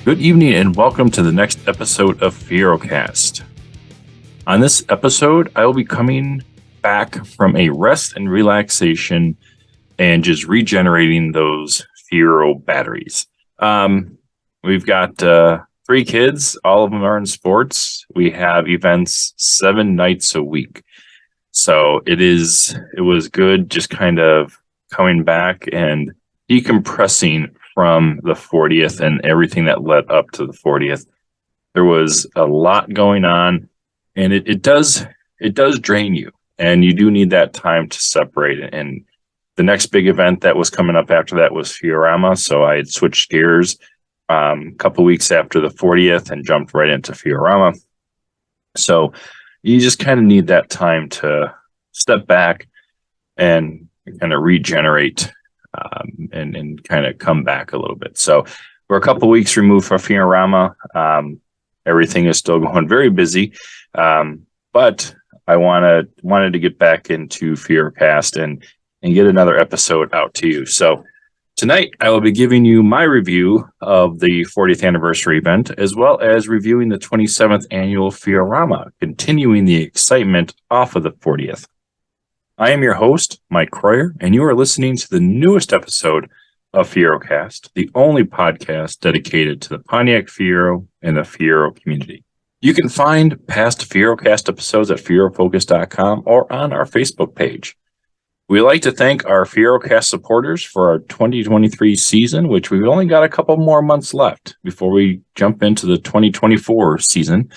Good evening and welcome to the next episode of Fierocast. On this episode, I will be coming back from a rest and relaxation and just regenerating those Fiero batteries. We've got 3 kids. All of them are in sports. We have events 7 nights a week. So it was good just kind of coming back and decompressing from the 40th and everything that led up to the 40th. There was a lot going on, and it does drain you, and you do need that time to separate it. And the next big event that was coming up after that was Fiorama, so I had switched gears a couple weeks after the 40th and jumped right into Fiorama. So you just kind of need that time to step back and kind of regenerate and kind of come back a little bit. So we're a couple weeks removed from Fiorama. Everything is still going very busy, but I wanted to get back into Fierocast and get another episode out to you. So tonight I will be giving you my review of the 40th anniversary event, as well as reviewing the 27th annual Fiorama, continuing the excitement off of the 40th. I am your host, Mike Croyer, and you are listening to the newest episode of Fierocast, the only podcast dedicated to the Pontiac Fiero and the Fiero community. You can find past Fierocast episodes at fierofocus.com or on our Facebook page. We'd like to thank our Fierocast supporters for our 2023 season, which we've only got a couple more months left before we jump into the 2024 season.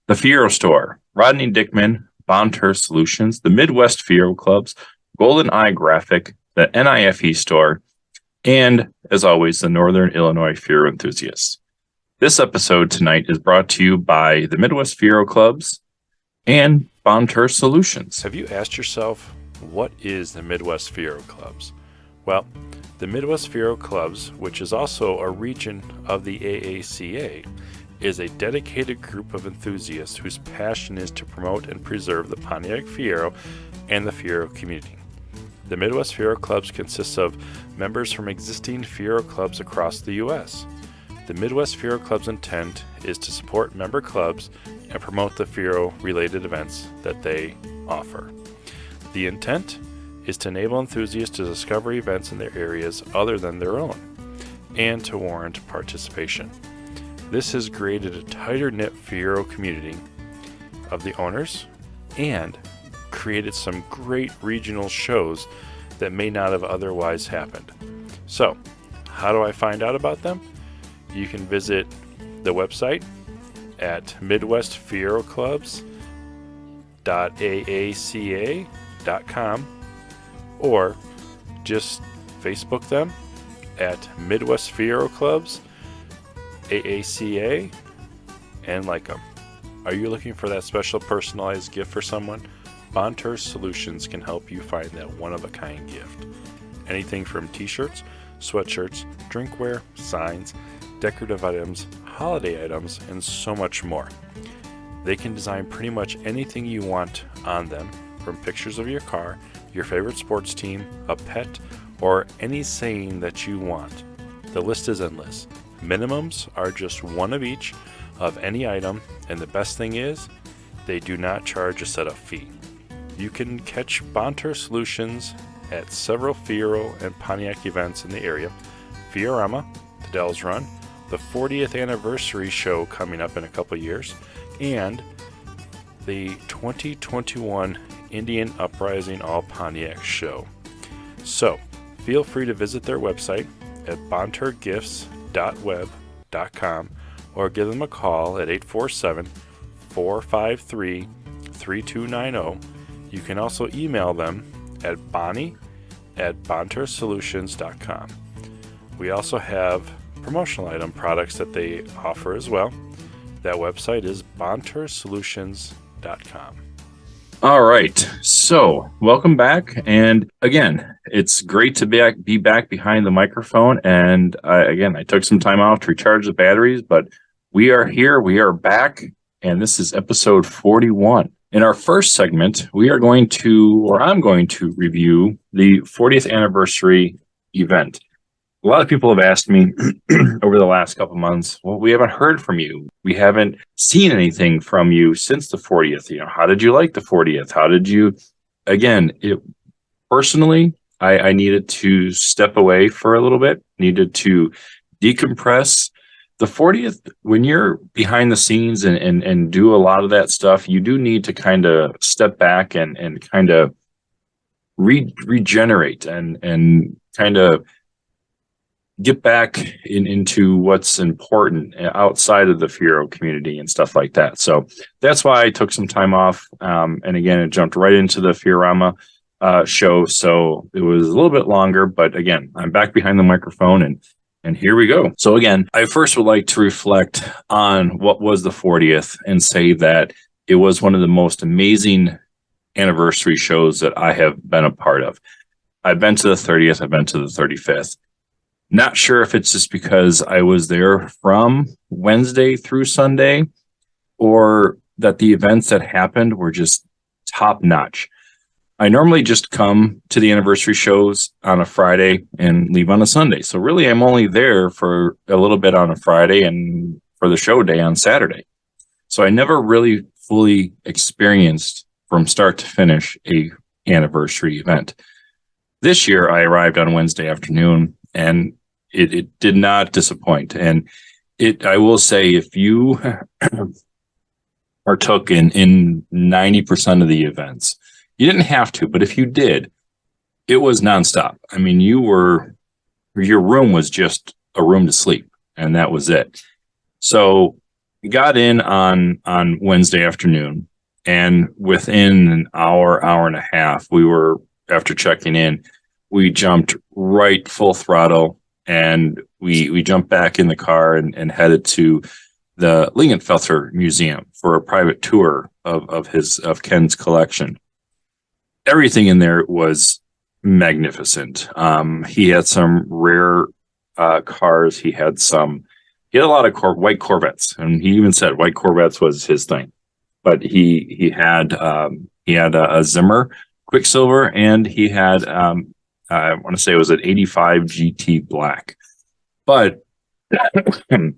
The Fiero Store, Rodney Dickman, Bonter Solutions, the Midwest Fiero Clubs, Golden Eye Graphic, the N.I.F.E store, and, as always, the Northern Illinois Fiero Enthusiasts. This episode tonight is brought to you by the Midwest Fiero Clubs and Bonter Solutions. Have you asked yourself, what is the Midwest Fiero Clubs? Well, the Midwest Fiero Clubs, which is also a region of the AACA, is a dedicated group of enthusiasts whose passion is to promote and preserve the Pontiac Fiero and the Fiero community. The Midwest Fiero Clubs consists of members from existing Fiero clubs across the U.S. The Midwest Fiero Club's intent is to support member clubs and promote the Fiero-related events that they offer. The intent is to enable enthusiasts to discover events in their areas other than their own, and to warrant participation. This has created a tighter-knit Fiero community of the owners and created some great regional shows that may not have otherwise happened. So, how do I find out about them? You can visit the website at midwestfieroclubs.aaca.com or just Facebook them at Midwest Fiero Clubs AACA and like them. Are you looking for that special personalized gift for someone? Bonter Solutions can help you find that one-of-a-kind gift. Anything from t-shirts, sweatshirts, drinkware, signs, decorative items, holiday items, and so much more. They can design pretty much anything you want on them, from pictures of your car, your favorite sports team, a pet, or any saying that you want. The list is endless. Minimums are just one of each of any item, and the best thing is, they do not charge a setup fee. You can catch Bonter Solutions at several Fiero and Pontiac events in the area: Fiorama, the Dells Run, the 40th anniversary show coming up in a couple years, and the 2021 Indian Uprising All Pontiac show. So, feel free to visit their website at bontergifts.web.com or give them a call at 847-453-3290. You can also email them at bonnie@bontersolutions.com. We also have promotional item products that they offer as well. That website is bontersolutions.com. All right, so welcome back, and again, it's great to be back behind the microphone. And I took some time off to recharge the batteries, but we are here, we are back, and this is episode 41. In our first segment, I'm going to review the 40th anniversary event. A lot of people have asked me over the last couple months, well, we haven't heard from you. We haven't seen anything from you since the 40th. How did you like the 40th? How did you, again, personally, I needed to step away for a little bit, needed to decompress. The 40th, when you're behind the scenes and do a lot of that stuff, you do need to kind of step back and kind of regenerate and kind of get back into what's important outside of the Fiero community and stuff like that. So that's why I took some time off. And again, it jumped right into the Fierorama show. So it was a little bit longer, but again, I'm back behind the microphone and here we go. So again, I first would like to reflect on what was the 40th and say that it was one of the most amazing anniversary shows that I have been a part of. I've been to the 30th. I've been to the 35th. Not sure if it's just because I was there from Wednesday through Sunday or that the events that happened were just top notch. I normally just come to the anniversary shows on a Friday and leave on a Sunday. So really, I'm only there for a little bit on a Friday and for the show day on Saturday. So I never really fully experienced from start to finish a anniversary event. This year, I arrived on Wednesday afternoon and it did not disappoint. And I will say, if you partook in 90% of the events, you didn't have to, but if you did, it was nonstop. I mean, your room was just a room to sleep, and that was it. So we got in on Wednesday afternoon, and within an hour and a half, after checking in, we jumped right full throttle, and we jumped back in the car and headed to the Lingenfelter Museum for a private tour of Ken's collection. Everything in there was magnificent. He had some rare cars. He had a lot of white Corvettes, and he even said white Corvettes was his thing. But he had a Zimmer Quicksilver, and he had I want to say it was an 85 GT Black. But the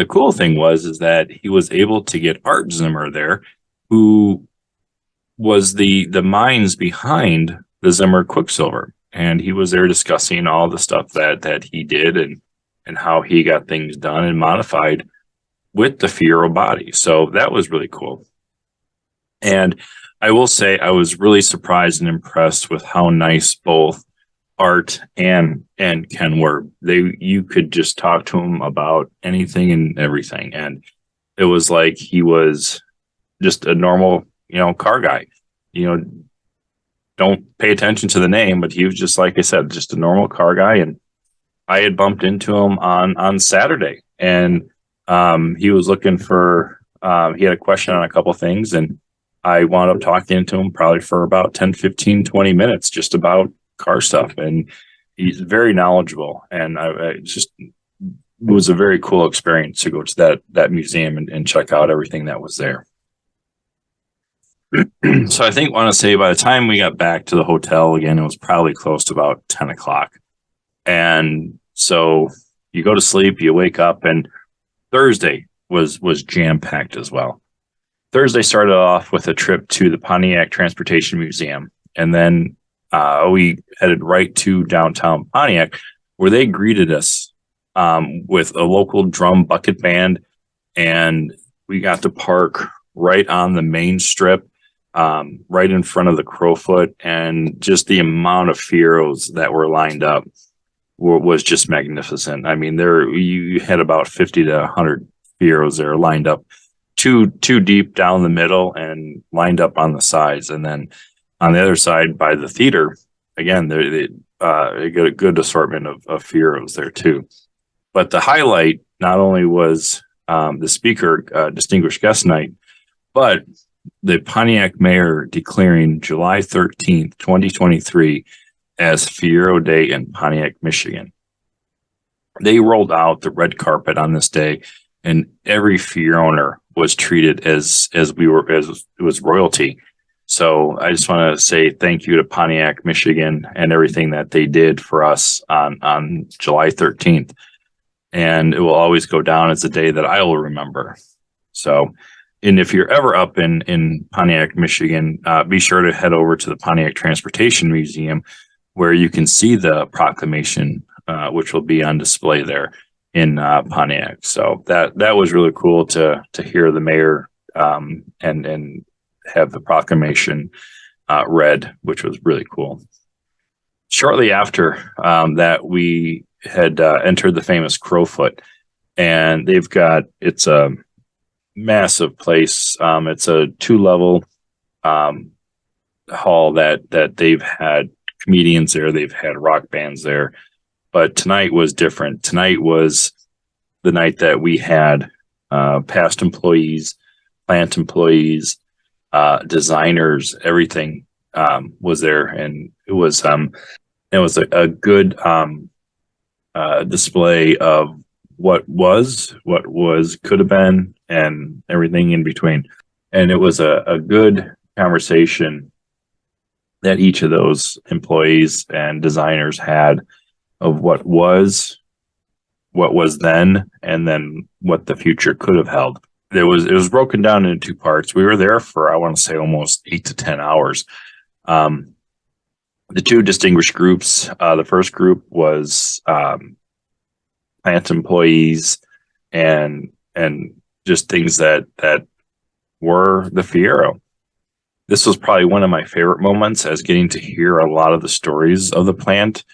cool thing is that he was able to get Art Zimmer there, who was the minds behind the Zimmer Quicksilver, and he was there discussing all the stuff that he did and how he got things done and modified with the Fiero body. So that was really cool. And I will say I was really surprised and impressed with how nice both Art and Ken were. You could just talk to him about anything and everything, and it was like he was just a normal car guy. Don't pay attention to the name, but he was just, like I said, just a normal car guy. And I had bumped into him on Saturday, and he was looking for he had a question on a couple things, and I wound up talking to him probably for about 10, 15, 20 minutes just about car stuff. And he's very knowledgeable, and it was a very cool experience to go to that museum and check out everything that was there. So I want to say by the time we got back to the hotel again, it was probably close to about 10 o'clock. And so you go to sleep, you wake up, and Thursday was jam-packed as well. Thursday started off with a trip to the Pontiac Transportation Museum, and then we headed right to downtown Pontiac, where they greeted us with a local drum bucket band, and we got to park right on the main strip, right in front of the Crowfoot, and just the amount of Fieros that were lined up was just magnificent. I mean, you had about 50 to 100 Fieros there lined up, two deep down the middle and lined up on the sides. And then on the other side by the theater, again, they got a good assortment of Fieros there too. But the highlight not only was the speaker distinguished guest night, but the Pontiac mayor declaring July 13th, 2023 as Fiero Day in Pontiac, Michigan. They rolled out the red carpet on this day, and every Fiero owner was treated as it was royalty. So I just want to say thank you to Pontiac, Michigan, and everything that they did for us on July 13th. And it will always go down as a day that I will remember. So, and if you're ever up in Pontiac, Michigan, be sure to head over to the Pontiac Transportation Museum, where you can see the proclamation, which will be on display there in Pontiac. So that was really cool to hear the mayor and have the proclamation read, which was really cool. Shortly after that, we had entered the famous Crowfoot, and it's a massive place. It's a 2-level hall that they've had comedians there, they've had rock bands there, but tonight was different. Tonight was the night that we had past employees, plant employees, designers, everything was there, and it was a good display of what could have been, and everything in between. And it was a good conversation that each of those employees and designers had of what was then, and then what the future could have held. It was broken down into 2 parts. We were there for, I want to say, almost 8 to 10 hours. The 2 distinguished groups. The first group was plant employees and just things that were the Fiero. This was probably one of my favorite moments, as getting to hear a lot of the stories of the plant,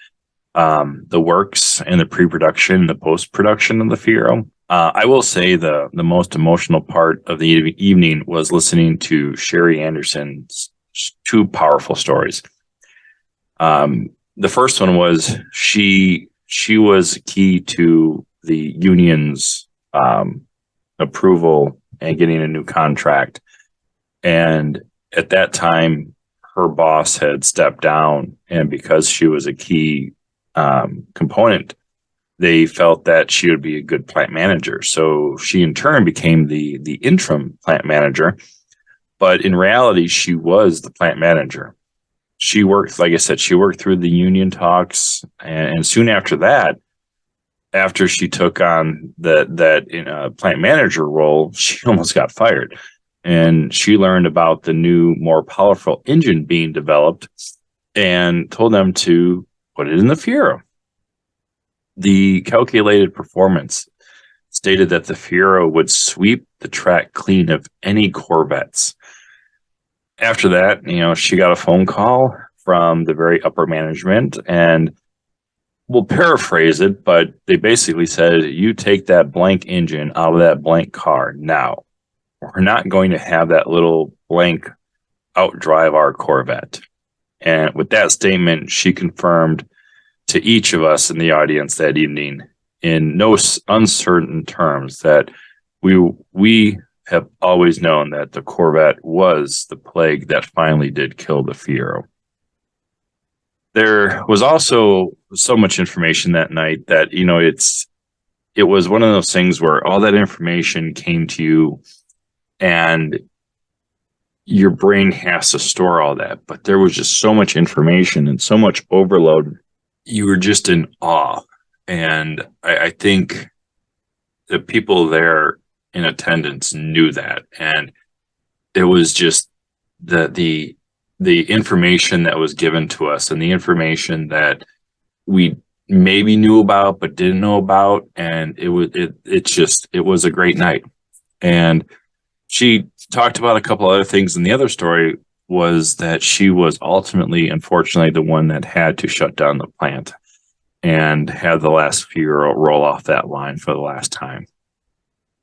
the works and the pre-production, the post-production of the Fiero. I will say the most emotional part of the evening was listening to Sherry Anderson's 2 powerful stories. The first one was she was key to the union's approval and getting a new contract. And at that time, her boss had stepped down, and because she was a key component, they felt that she would be a good plant manager. So she in turn became the interim plant manager. But in reality, she was the plant manager. She worked, like I said, she worked through the union talks, and soon after that, after she took on that in a plant manager role, she almost got fired. And she learned about the new, more powerful engine being developed and told them to put it in the Fiero. The calculated performance stated that the Fiero would sweep the track clean of any Corvettes. After that, she got a phone call from the very upper management, and we'll paraphrase it, but they basically said, you take that blank engine out of that blank car now. We're not going to have that little blank outdrive our Corvette. And with that statement, she confirmed to each of us in the audience that evening, in no uncertain terms, that we have always known that the Corvette was the plague that finally did kill the Fiero. There was also so much information that night that, it was one of those things where all that information came to you, and your brain has to store all that. But there was just so much information and so much overload. You were just in awe. And I think the people there in attendance knew that. And it was just the information that was given to us, and the information that we maybe knew about but didn't know about. And it was a great night. And she talked about a couple other things, and the other story was that she was ultimately, unfortunately, the one that had to shut down the plant and have the last Fiero roll off that line for the last time.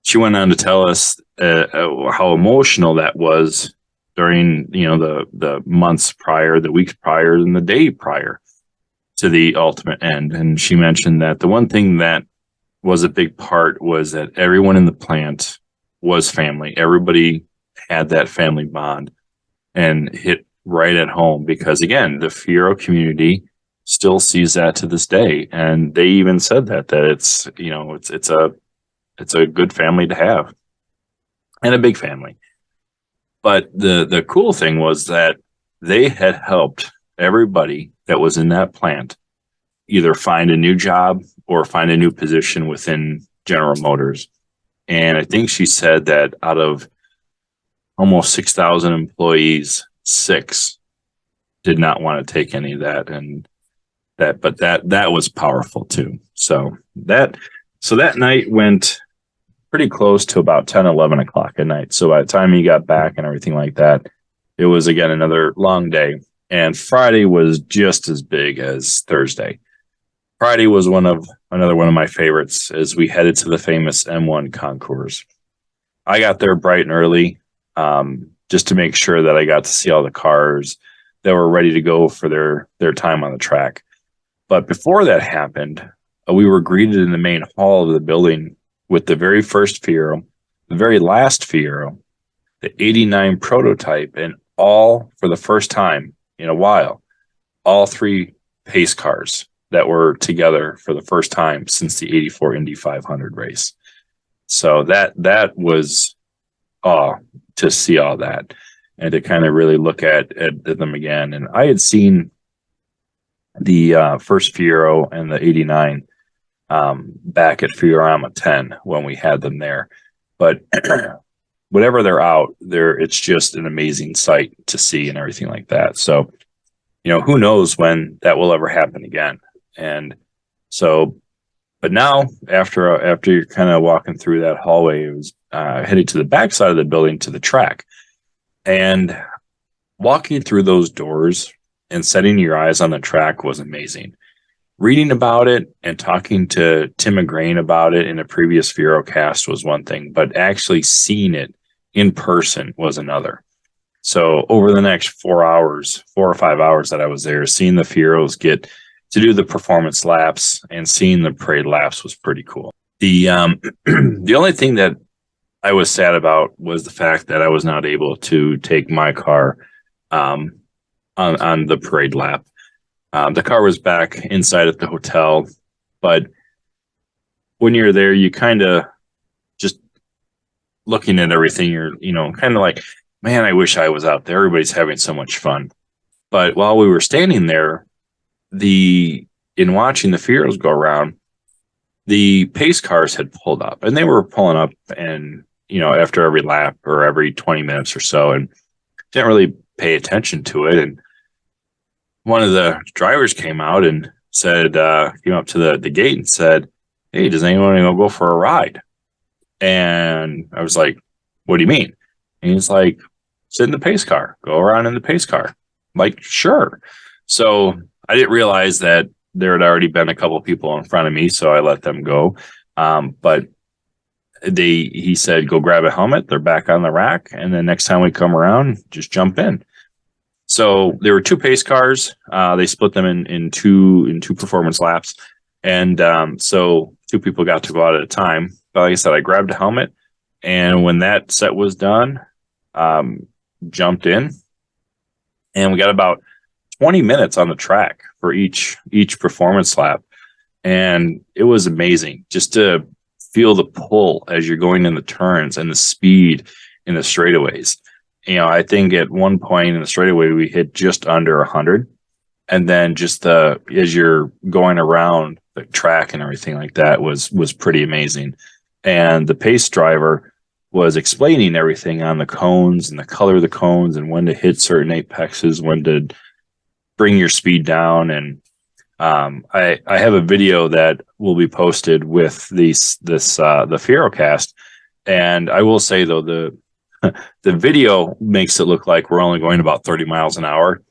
She went on to tell us how emotional that was during the months prior, the weeks prior, and the day prior to the ultimate end. And she mentioned that the one thing that was a big part was that everyone in the plant was family. Everybody had that family bond, and hit right at home, because again, the Fiero community still sees that to this day. And they even said that it's it's a good family to have, and a big family. But the cool thing was that they had helped everybody that was in that plant either find a new job or find a new position within General Motors. And I think she said that out of almost 6,000 employees, 6 did not want to take any of that. And that was powerful too. So that night went pretty close to about 10, 11 o'clock at night. So by the time he got back and everything like that, it was again another long day. And Friday was just as big as Thursday. Friday was another one of my favorites as we headed to the famous M1 concourse. I got there bright and early, just to make sure that I got to see all the cars that were ready to go for their time on the track. But before that happened, we were greeted in the main hall of the building with the very first Fiero, the very last Fiero, the 89 prototype, and all for the first time in a while, all 3 pace cars that were together for the first time since the 84 Indy 500 race. So that was to see all that and to kind of really look at them again. And I had seen the first Fiero and the 89 back at Fierorama 10 when we had them there. But whenever they're out there, it's just an amazing sight to see and everything like that. So, who knows when that will ever happen again. And so, but now after you're kind of walking through that hallway, it was headed to the back side of the building to the track, and walking through those doors and setting your eyes on the track was amazing. Reading about it and talking to Tim McGrain about it in a previous Fiero cast was one thing, but actually seeing it in person was another. So over the next 4 or 5 hours that I was there, seeing the Fieros get to do the performance laps and seeing the parade laps was pretty cool. The the only thing that I was sad about was the fact that I was not able to take my car on the parade lap. The car was back inside at the hotel, but when you're there, you kind of just looking at everything, you're, kind of like, man, I wish I was out there. Everybody's having so much fun. But while we were standing there, in watching the Fieros go around, the pace cars had pulled up, and they were pulling up and, after every lap or every 20 minutes or so, and didn't really pay attention to it. And one of the drivers came out and said, came up to the gate and said, "Hey, does anyone want to go for a ride?" And I was like, "What do you mean?" And he's like, "Sit in the pace car, go around in the pace car." I'm like, "Sure." So I didn't realize that there had already been a couple of people in front of me, so I let them go. But he said, "Go grab a helmet. They're back on the rack. And then next time we come around, just jump in." So there were 2 pace cars. They split them in two performance laps. And so 2 people got to go out at a time. But like I said, I grabbed a helmet. And when that set was done, jumped in. And we got about 20 minutes on the track for each performance lap. And it was amazing just to feel the pull as you're going in the turns and the speed in the straightaways. I think at one point in the straightaway, we hit just under 100. And then just as you're going around the track and everything like that was pretty amazing. And the pace driver was explaining everything on the cones and the color of the cones and when to hit certain apexes, when to bring your speed down. And I have a video that will be posted with the Fiero cast. And I will say, though, the video makes it look like we're only going about 30 miles an hour.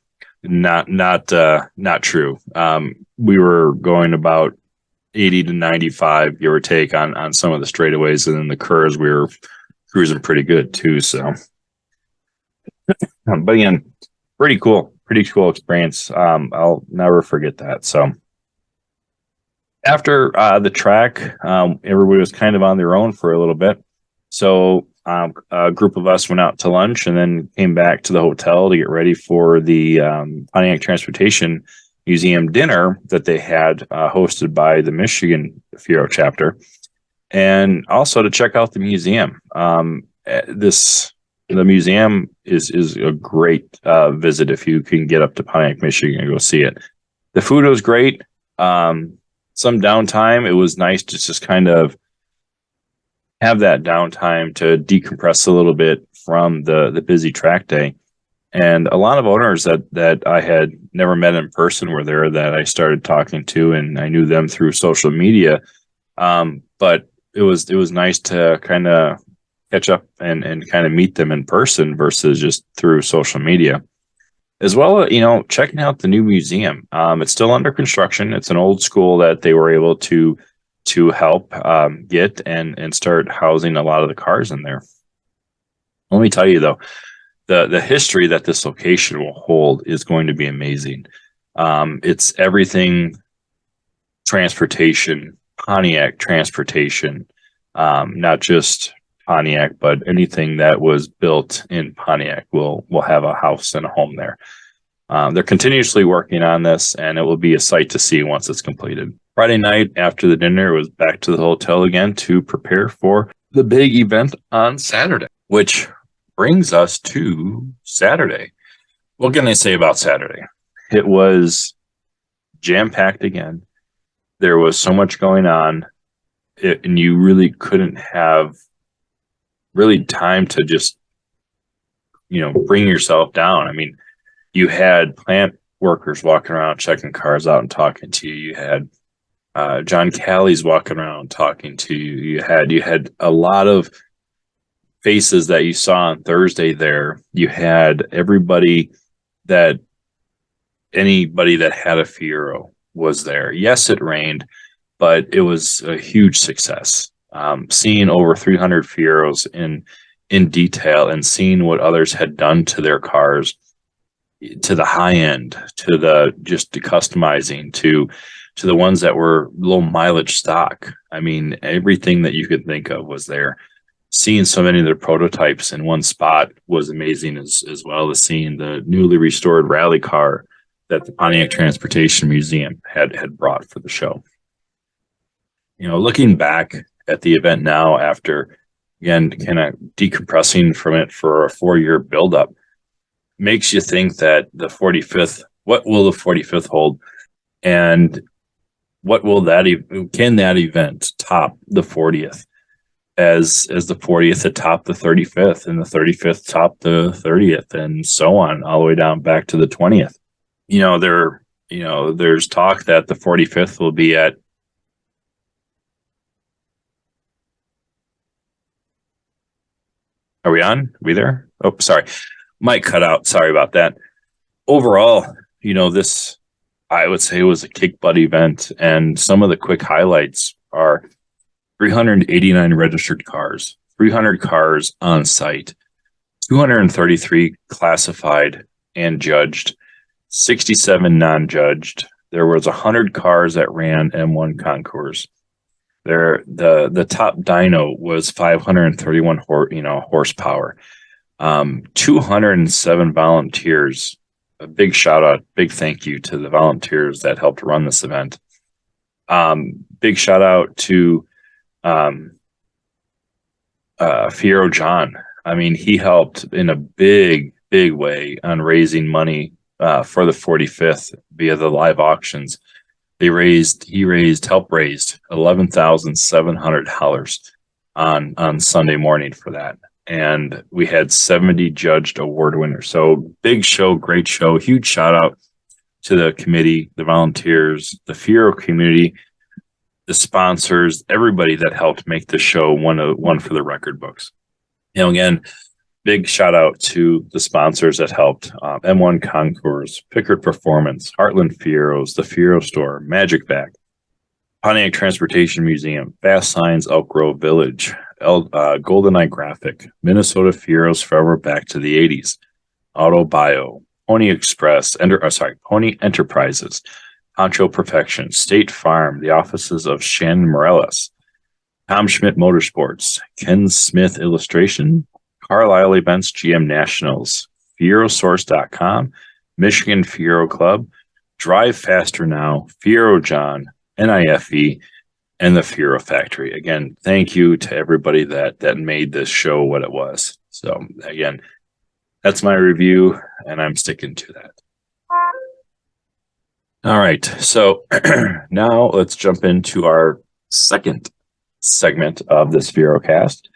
Not true. We were going about 80 to 95, give or take, on some of the straightaways, and then the curves we were cruising pretty good too. So, but again, pretty cool experience. I'll never forget that. So after the track, everybody was kind of on their own for a little bit. So a group of us went out to lunch and then came back to the hotel to get ready for the Pontiac Transportation Museum dinner that they had hosted by the Michigan Fiero chapter, and also to check out the museum. This the museum is a great visit if you can get up to Pontiac, Michigan and go see it. The food was great. Some downtime. It was nice to just kind of have that downtime to decompress a little bit from the busy track day. And a lot of owners that I had never met in person were there that I started talking to, and I knew them through social media. But it was nice to kind of catch up and kind of meet them in person versus just through social media. As well, checking out the new museum. It's still under construction. It's an old school that they were able to help get and start housing a lot of the cars in there. Let me tell you though, the history that this location will hold is going to be amazing. It's everything transportation, Pontiac transportation, not just Pontiac, but anything that was built in Pontiac will have a house and a home there. They're continuously working on this, and it will be a sight to see once it's completed. Friday night after the dinner, it was back to the hotel again to prepare for the big event on Saturday, which brings us to Saturday. What can I say about Saturday? It was jam-packed again. There was so much going on, and you really couldn't have really time to just, bring yourself down. I mean, you had plant workers walking around checking cars out and talking to you. You had John Callie's walking around talking to you. You had a lot of faces that you saw on Thursday there. You had anybody that had a Fiero was there. Yes, it rained, but it was a huge success. Seeing over 300 Fieros in detail and seeing what others had done to their cars, to the high end, to the customizing, to the ones that were low mileage stock. I mean, everything that you could think of was there. Seeing so many of their prototypes in one spot was amazing, as well as seeing the newly restored rally car that the Pontiac Transportation Museum had brought for the show. Looking back at the event now, after again kind of decompressing from it for a 4-year buildup, makes you think that the 45th, what will the 45th hold, and what will can that event top the 40th? As the 40th to top the 35th, and the 35th top the 30th, and so on, all the way down back to the 20th. There's talk that the 45th will be at. Are we on? Are we there? Oh, sorry. Mic cut out. Sorry about that. Overall, this, I would say, was a kick butt event, and some of the quick highlights are 389 registered cars, 300 cars on site, 233 classified and judged, 67 non-judged. There was 100 cars that ran M1 concours. The top dyno was 531 horsepower. 207 volunteers. A big shout out, big thank you to the volunteers that helped run this event. Big shout out to Fiero John. I mean, he helped in a big way on raising money for the 45th via the live auctions. He raised $11,700 on Sunday morning for that. And we had 70 judged award winners. So big show, great show. Huge shout out to the committee, the volunteers, the Fiero community, the sponsors, everybody that helped make the show one for the record books. Again, big shout out to the sponsors that helped: M1 Concours, Pickard Performance, Heartland Fieros, the Fiero Store, Magic Back, Pontiac Transportation Museum, Fast Signs, Elk Grove Village, GoldenEye Graphic, Minnesota Fieros Forever Back to the 80s, Auto Bio, Pony Express, Pony Enterprises, Poncho Perfection, State Farm, the offices of Shannon Morales, Tom Schmidt Motorsports, Ken Smith Illustration, Carlisle Events, GM Nationals, FieroSource.com, Michigan Fiero Club, Drive Faster Now, Fiero John, N.I.F.E, and the Fiero Factory. Again, thank you to everybody that made this show what it was. So again, that's my review, and I'm sticking to that. All right, so now let's jump into our second segment of this Fierocast,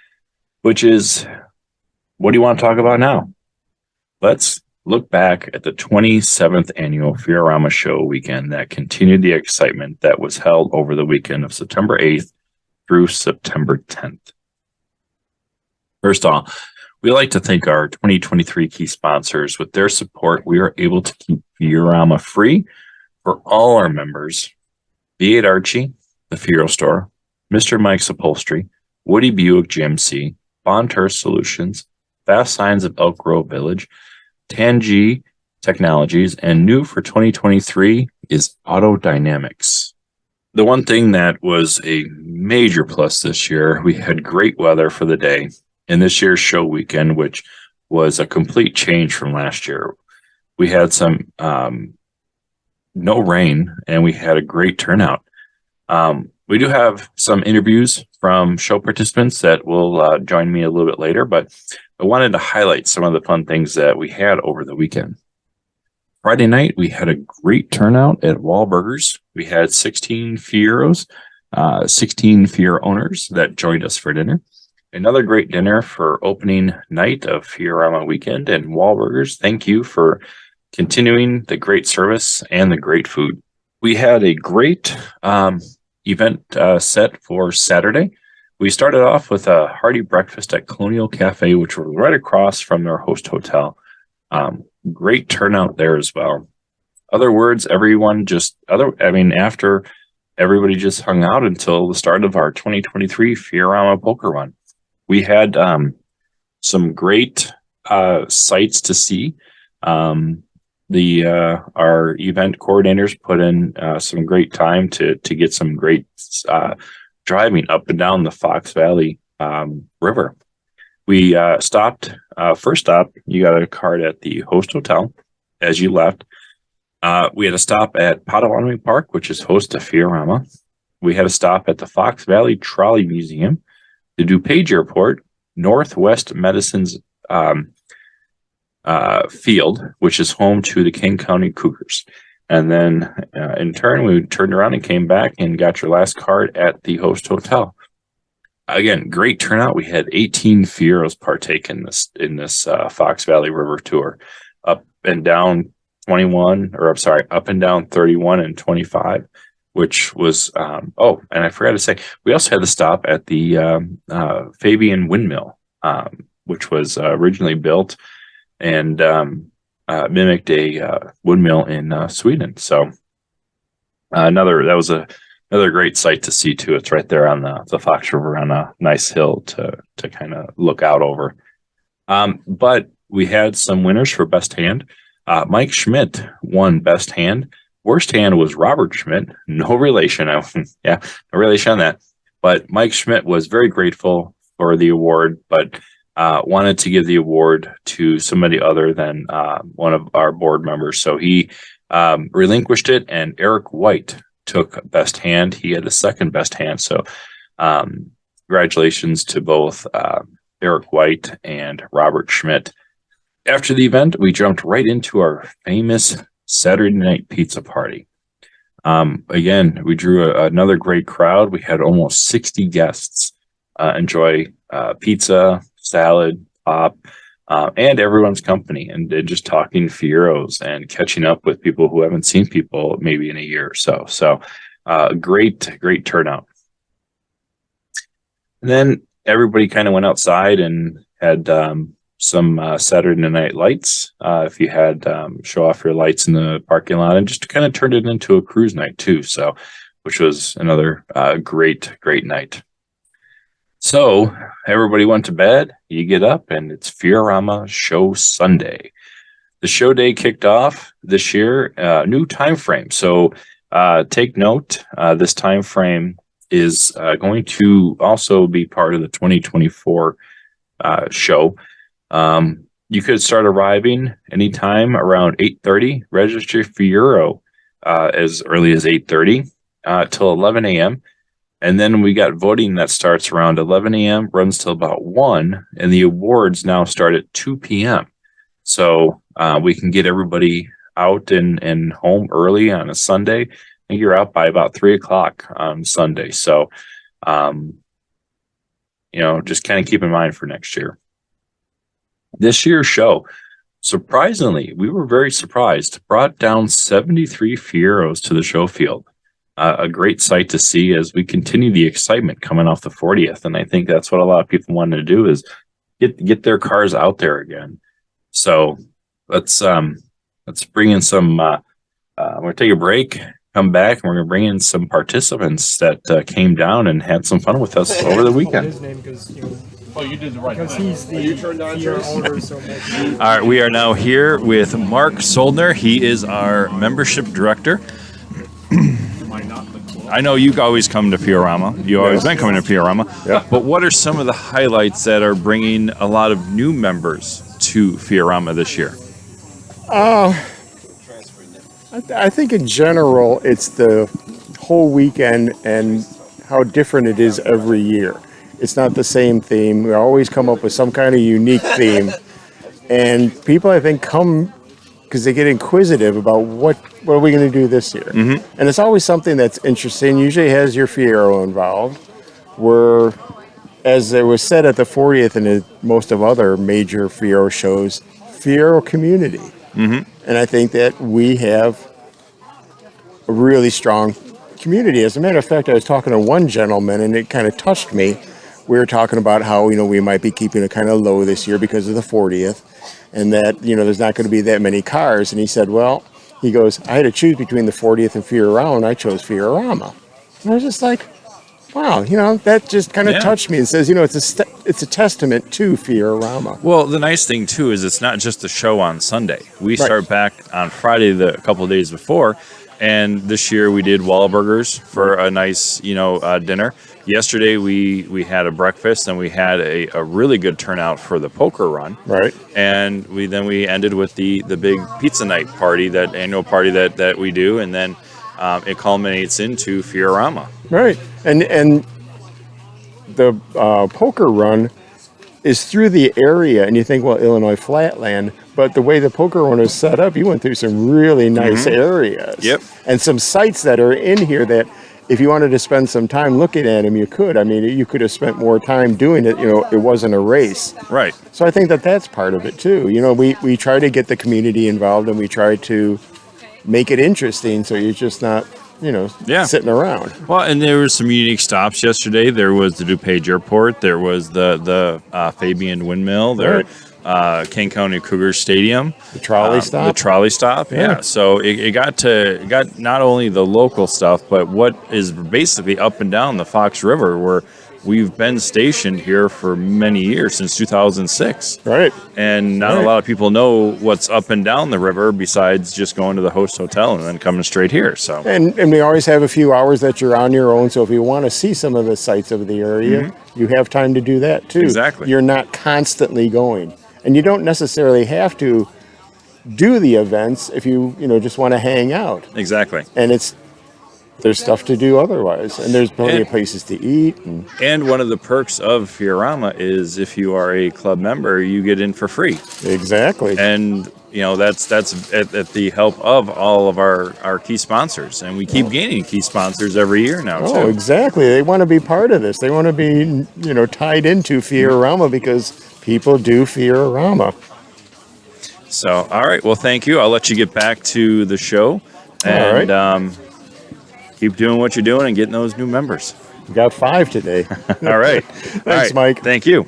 which is, what do you want to talk about now? Let's look back at the 27th annual Fiorama show weekend that continued the excitement that was held over the weekend of September 8th through September 10th. First off, we like to thank our 2023 key sponsors. With their support, we are able to keep Fiorama free for all our members, V8 Archie, the Fiero Store, Mr. Mike's Upholstery, Woody Buick GMC, Bontur Solutions, Fast Signs of Elk Grove Village, Tangi Technologies, and new for 2023 is Auto Dynamics. The one thing that was a major plus this year, we had great weather for the day in this year's show weekend, which was a complete change from last year. We had some no rain, and we had a great turnout. We do have some interviews from show participants that will join me a little bit later, but I wanted to highlight some of the fun things that we had over the weekend. Friday night, we had a great turnout at Wahlburgers. We had 16 Fieros, 16 Fiero owners that joined us for dinner. Another great dinner for opening night of Fiorama weekend, and Wahlburgers, thank you for continuing the great service and the great food. We had a great event set for Saturday. We started off with a hearty breakfast at Colonial Cafe, which was right across from their host hotel. Great turnout there as well. Other words, after everybody just hung out until the start of our 2023 Fiorama Poker Run. We had some great sights to see. Our event coordinators put in some great time to get some great driving up and down the Fox Valley River. We stopped. First stop, you got a card at the host hotel as you left. We had a stop at Potawatomi Park, which is host to Fiorama. We had a stop at the Fox Valley Trolley Museum, the DuPage Airport, Northwest Medicine's field, which is home to the King County Cougars. And then in turn, we turned around and came back and got your last card at the host hotel. Again, great turnout. We had 18 Fieros partake in this Fox Valley River tour, up and down 31 and 25, which was, and I forgot to say, we also had the stop at the Fabian Windmill, which was originally built and mimicked a windmill in Sweden. So that was another great sight to see too. It's right there on the Fox River on a nice hill to kind of look out over. But we had some winners for best hand. Mike Schmidt won best hand. Worst hand was Robert Schmidt. No relation. No relation on that. But Mike Schmidt was very grateful for the award, but wanted to give the award to somebody other than one of our board members. So he relinquished it, and Eric White took best hand. He had the second best hand. So congratulations to both Eric White and Robert Schmidt. After the event, we jumped right into our famous Saturday night pizza party. Again, we drew another great crowd. We had almost 60 guests enjoy pizza, salad, pop, and everyone's company, and just talking Fieros and catching up with people who haven't seen people maybe in a year or so. So great turnout. And then everybody kind of went outside and had some Saturday night lights. If you had show off your lights in the parking lot, and just kind of turned it into a cruise night too. So, which was another great night. So everybody went to bed. You get up, and it's Fiorama Show Sunday. The show day kicked off this year, new time frame. So take note, this time frame is going to also be part of the 2024 show. You could start arriving anytime around 8:30. Register Fiero as early as 8:30 till 11 a.m. And then we got voting that starts around 11 a.m., runs till about 1, and the awards now start at 2 p.m. So we can get everybody out and home early on a Sunday. I think you're out by about 3 o'clock on Sunday. So, just kind of keep in mind for next year. This year's show, surprisingly, we were very surprised, brought down 73 Fieros to the show field. A great sight to see as we continue the excitement coming off the 40th. And I think that's what a lot of people wanted to do is get their cars out there again. So let's bring in some, we're going to take a break, come back, and we're going to bring in some participants that came down and had some fun with us over the weekend. His name because, you did the right because thing. he's the Fiero owner, so All right, we are now here with Mark Soldner. He is our membership director. I know you always come to Fierorama. You've always been coming to Fierorama. Yeah. But what are some of the highlights that are bringing a lot of new members to Fierorama this year? I think in general, it's the whole weekend and how different it is every year. It's not the same theme. We always come up with some kind of unique theme. And people, I think, come because they get inquisitive about what are we going to do this year. Mm-hmm. And it's always something that's interesting. Usually has your Fiero involved. Where, as it was said at the 40th and most of other major Fiero shows, Fiero community. Mm-hmm. And I think that we have a really strong community. As a matter of fact, I was talking to one gentleman, and it kind of touched me. We were talking about how, we might be keeping it kind of low this year because of the 40th, and that, there's not going to be that many cars. And he said, he goes, I had to choose between the 40th and Fierorama, and I chose Fierorama. And I was just like, wow, that just kind of touched me and says, it's a testament to Fierorama. Well, the nice thing, too, is it's not just the show on Sunday. We start back on Friday, a couple of days before, and this year we did Wahlburgers for a nice, dinner. Yesterday we had a breakfast, and we had a really good turnout for the poker run. Right. And we ended with the big pizza night party, that annual party that we do, and then it culminates into Fierorama. Right. And the poker run is through the area, and you think, Illinois Flatland, but the way the poker run is set up, you went through some really nice areas. Yep. And some sites that are in here that if you wanted to spend some time looking at them, you could. I mean, you could have spent more time doing it. It wasn't a race. Right. So I think that's part of it, too. We try to get the community involved, and we try to make it interesting so you're just not sitting around. Well, and there was some unique stops yesterday. There was the DuPage Airport. There was the Fabian Windmill. There, Kane County Cougar Stadium. The trolley stop. The trolley stop. Yeah. So it got not only the local stuff, but what is basically up and down the Fox River, where we've been stationed here for many years, since 2006. Right. And not a lot of people know what's up and down the river besides just going to the host hotel and then coming straight here. So And we always have a few hours that you're on your own. So if you want to see some of the sights of the area, you have time to do that too. Exactly. You're not constantly going. And you don't necessarily have to do the events if you just want to hang out. exactly. And there's stuff to do otherwise, and there's plenty of places to eat. And one of the perks of Fierorama is if you are a club member, you get in for free. Exactly. And that's at the help of all of our key sponsors, and we keep gaining key sponsors every year now too. Oh, exactly. They want to be part of this. They want to be tied into Fierorama because people do Fierorama. So, all right. Well, thank you. I'll let you get back to the show, and All right. Keep doing what you're doing and getting those new members. We got 5 today. All right. Thanks, Mike. Thank you.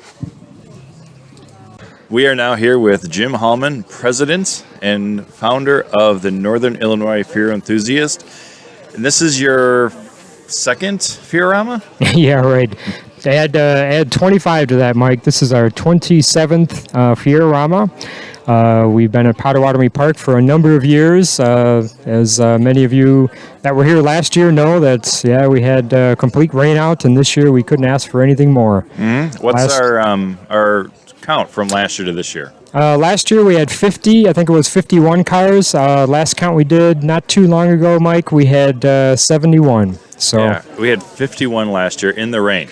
We are now here with Jim Hallman, president and founder of the Northern Illinois Fiero Enthusiasts. And this is your second Fierorama? Yeah, right. Add 25 to that, Mike. This is our 27th Fierorama. We've been at Potawatomi Park for a number of years. As many of you that were here last year know that, we had complete rain out, and this year we couldn't ask for anything more. Mm-hmm. What's our count from last year to this year? Last year we had 50, I think it was 51 cars. Last count we did not too long ago, Mike, we had 71. So Yeah, we had 51 last year in the rain.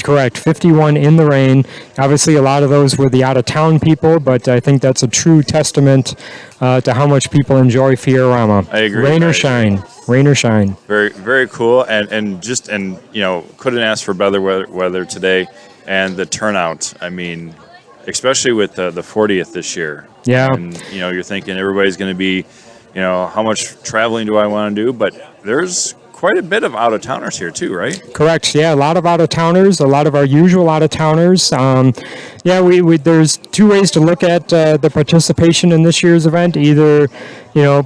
Correct, 51 in the rain. Obviously, a lot of those were the out-of-town people, but I think that's a true testament to how much people enjoy Fiorama. I agree. Rain I or agree. shine, rain or shine. Very, very cool, and couldn't ask for better weather today, and the turnout. I mean, especially with the 40th this year. Yeah. And you're thinking everybody's going to be, how much traveling do I want to do? But there's quite a bit of out of towners here too, right? Correct. Yeah, a lot of out-of-towners, a lot of our usual out-of-towners. We there's two ways to look at the participation in this year's event. Either,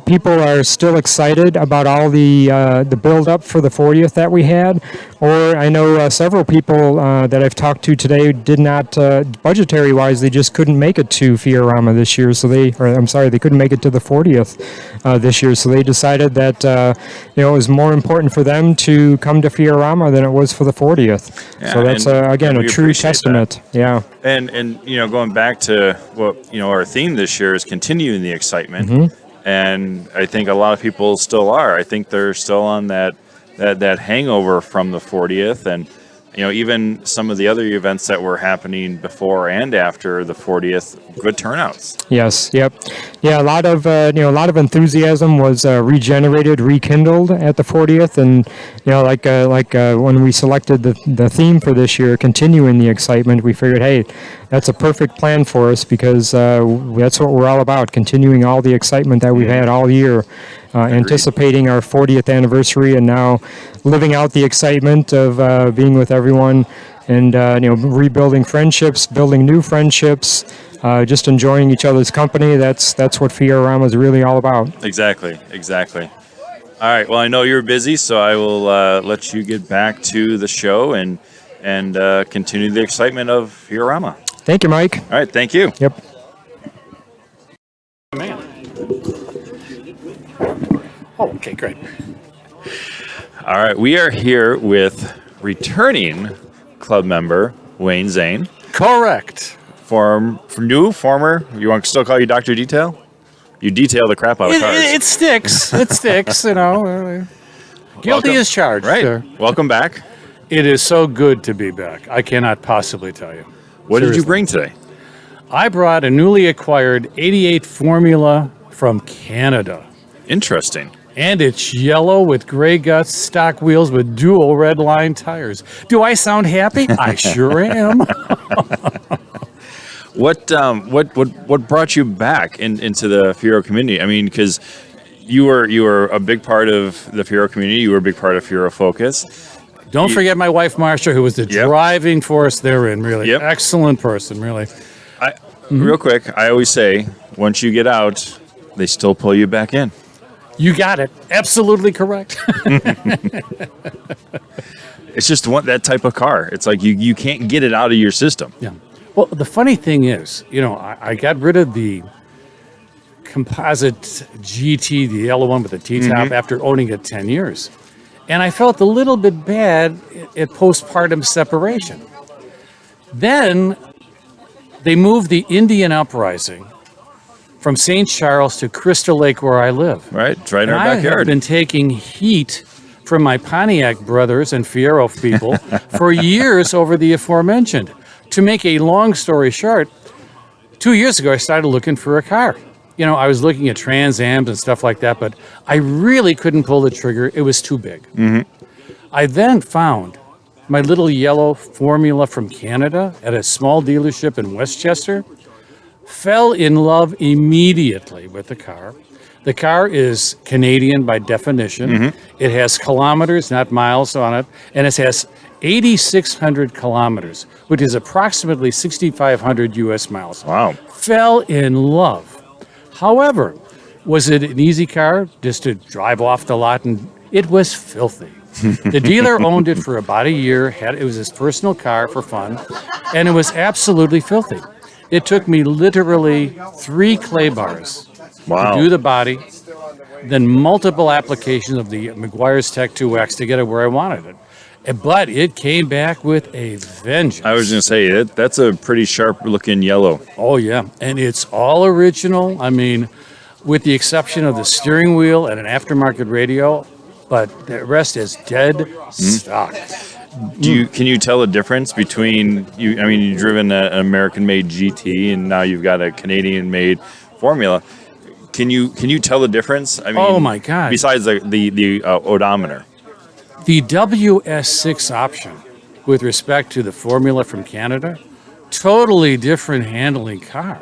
people are still excited about all the build-up for the 40th that we had, or I know several people that I've talked to today did not, budgetary-wise, they just couldn't make it to Fiorama this year, they couldn't make it to the 40th this year, so they decided that, it was more important for them to come to Fiorama than it was for the 40th. Yeah, So that's, again, a true testament. That. Yeah. And going back to what our theme this year is continuing the excitement, and I think a lot of people still are. I think they're still on that hangover from the 40th, and even some of the other events that were happening before and after the 40th, good turnouts. Yes. Yep. Yeah. A lot of enthusiasm was regenerated, rekindled at the 40th, and when we selected the theme for this year, continuing the excitement, we figured, hey, that's a perfect plan for us because that's what we're all about, continuing all the excitement that we've had all year. Anticipating our 40th anniversary and now living out the excitement of being with everyone and rebuilding friendships, building new friendships, just enjoying each other's company. That's what Fiorama is really all about. Exactly. All right. Well, I know you're busy, so I will let you get back to the show and continue the excitement of Fiorama. Thank you, Mike. All right. Thank you. Yep. Oh, okay, great. All right, we are here with returning club member Wayne Zane. Correct. Former, you want to still call you Dr. Detail? You detail the crap out of cars. It sticks. It sticks, Guilty Welcome. as charged. Right. Sir. Welcome back. It is so good to be back. I cannot possibly tell you. What did you Seriously. bring today? I brought a newly acquired 88 Formula from Canada. Interesting. And it's yellow with gray guts, stock wheels with dual red line tires. Do I sound happy? I sure am. What brought you back into the Fiero community? I mean, because you were a big part of the Fiero community. You were a big part of Fiero Focus. Don't forget my wife, Marcia, who was the driving force therein, really. Yep. Excellent person, really. Real quick, I always say, once you get out, they still pull you back in. You got it. Absolutely correct. It's just that type of car. It's like you can't get it out of your system. Yeah. Well, the funny thing is, I got rid of the composite GT, the yellow one with the T-top, after owning it 10 years. And I felt a little bit bad at postpartum separation. Then they moved the Indian Uprising from St. Charles to Crystal Lake, where I live. Right, it's right in And our I have backyard. been taking heat from my Pontiac brothers and Fiero people for years over the aforementioned. To make a long story short, 2 years ago, I started looking for a car. I was looking at Trans Ams and stuff like that, but I really couldn't pull the trigger. It was too big. I then found my little yellow Formula from Canada at a small dealership in Westchester. Fell in love immediately with the car. The car is Canadian by definition. It has kilometers, not miles on it, and it has 8,600 kilometers, which is approximately 6,500 U.S. miles. Wow. Fell in love. However, was it an easy car just to drive off the lot? And it was filthy. The dealer owned it for about a year. It was his personal car for fun, and it was absolutely filthy. It took me literally 3 clay bars Wow. to do the body, then multiple applications of the McGuire's Tech 2X to get it where I wanted it. but it came back with a vengeance. I was going to say, that's a pretty sharp-looking yellow. Oh, yeah. And it's all original. I mean, with the exception of the steering wheel and an aftermarket radio, but the rest is dead stock. Can you tell the difference between you? I mean, you've driven an American-made GT, and now you've got a Canadian-made Formula. Can you tell the difference? I mean, Oh, my God. Besides the odometer. The WS6 option, with respect to the Formula from Canada, totally different handling car.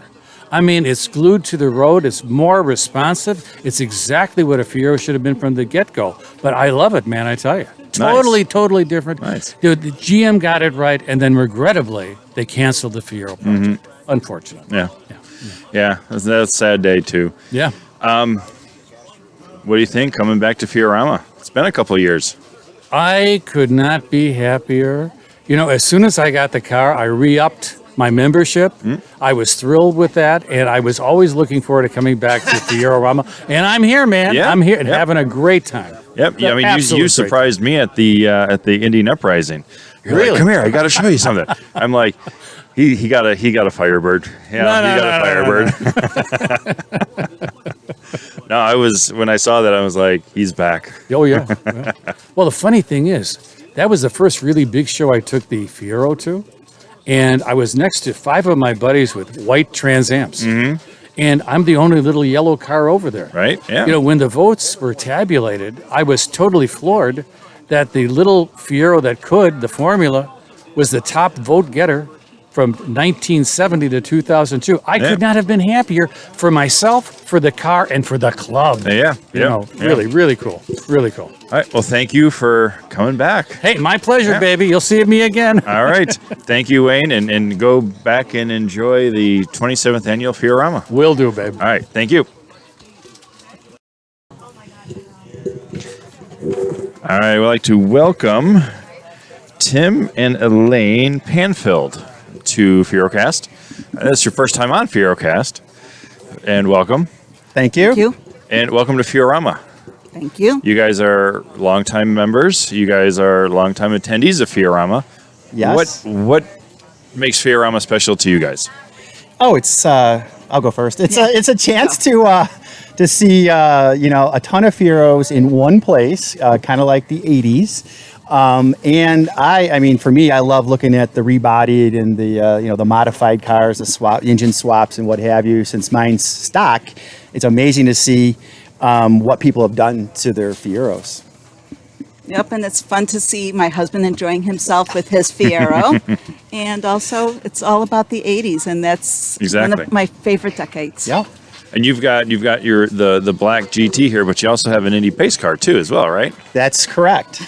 I mean, it's glued to the road. It's more responsive. It's exactly what a Fiero should have been from the get-go. But I love it, man, I tell you. Totally different. Nice. The GM got it right, and then regrettably, they canceled the Fiero project. Unfortunately. Yeah. That's a sad day, too. Yeah. What do you think coming back to Fiorama? It's been a couple of years. I could not be happier. You know, as soon as I got the car, I re-upped my membership. I was thrilled with that, and I was always looking forward to coming back to Fierorama. And I'm here, man. Yeah, I'm here and having a great time. Yep. Yeah, I mean, Absolute you great surprised me at the Indian Uprising. You're like, Really? come here, I got to show you something. I'm like, he got a Firebird. Yeah, he got a Firebird. No, when I saw that, I was like, he's back. Oh, yeah. Yeah. Well, the funny thing is, that was the first really big show I took the Fiero to. And I was next to 5 of my buddies with white Trans Ams. And I'm the only little yellow car over there. Right? Yeah. You know, when the votes were tabulated, I was totally floored that the little Fiero that could, the Formula, was the top vote getter from 1970 to 2002. I could not have been happier for myself, for the car, and for the club. Yeah. You know, really cool. Really cool. All right. Well, thank you for coming back. Hey, my pleasure, Yeah. baby. You'll see me again. All right. Thank you, Wayne. And go back and enjoy the 27th annual Fiorama. Will do, babe. All right. Thank you. All right. We'd like to welcome Tim and Elaine Panfield to Fierocast. This is your first time on Fierocast. And welcome. Thank you. Thank you. And welcome to Fiorama. Thank you. You guys are longtime members. You guys are longtime attendees of Fiorama. Yes. What makes Fiorama special to you guys? Oh, it's I'll go first. It's a chance to see a ton of Fieros in one place, kind of like the 80s. And I mean, for me, I love looking at the rebodied and the modified cars, the engine swaps and what have you. Since mine's stock, it's amazing to see what people have done to their Fieros. Yep, and it's fun to see my husband enjoying himself with his Fiero. And also, it's all about the 80s, and that's one Exactly. of my favorite decades. Yeah. And you've got the black GT here, but you also have an Indy pace car too, as well, right? That's correct.